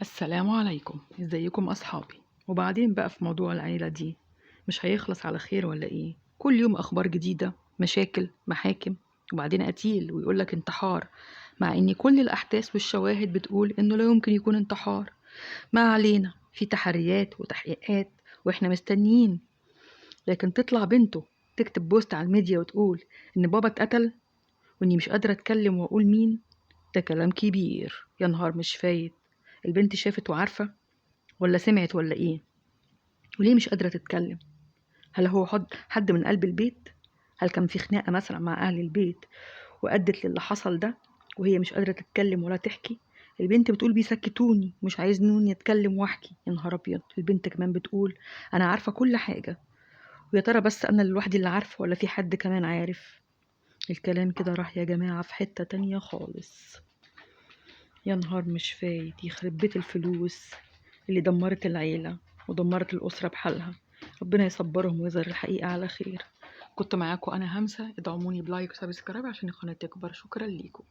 السلام عليكم، ازيكم اصحابي؟ وبعدين بقى في موضوع العيلة دي مش هيخلص على خير ولا ايه؟ كل يوم اخبار جديدة، مشاكل، محاكم، وبعدين قتيل ويقولك انتحار، مع ان كل الاحداث والشواهد بتقول انه لا يمكن يكون انتحار. ما علينا، في تحريات وتحقيقات واحنا مستنيين، لكن تطلع بنته تكتب بوست على الميديا وتقول ان بابا اتقتل واني مش قادرة اتكلم واقول مين. ده كلام كبير، يا نهار مش فايت. البنت شافت وعارفة ولا سمعت ولا ايه؟ وليه مش قادرة تتكلم؟ هل هو حد من قلب البيت؟ هل كان في خناقة مثلا مع أهل البيت وأدت للي حصل ده وهي مش قادرة تتكلم ولا تحكي؟ البنت بتقول بيسكتوني، مش عايزني أتكلم وأحكي. يا نهار أبيض، البنت كمان بتقول أنا عارفة كل حاجة، ويا ترى بس أنا لوحدي اللي عارفة ولا في حد كمان عارف؟ الكلام كده راح يا جماعة في حتة تانية خالص. يا نهار مش فايت، يخرب بيت الفلوس اللي دمرت العيلة ودمرت الأسرة بحالها. ربنا يصبرهم ويظهر الحقيقة على خير. كنت معاكم أنا همسة، ادعموني بلايك وسبسكرايب عشان القناة تكبر. شكرا ليكم.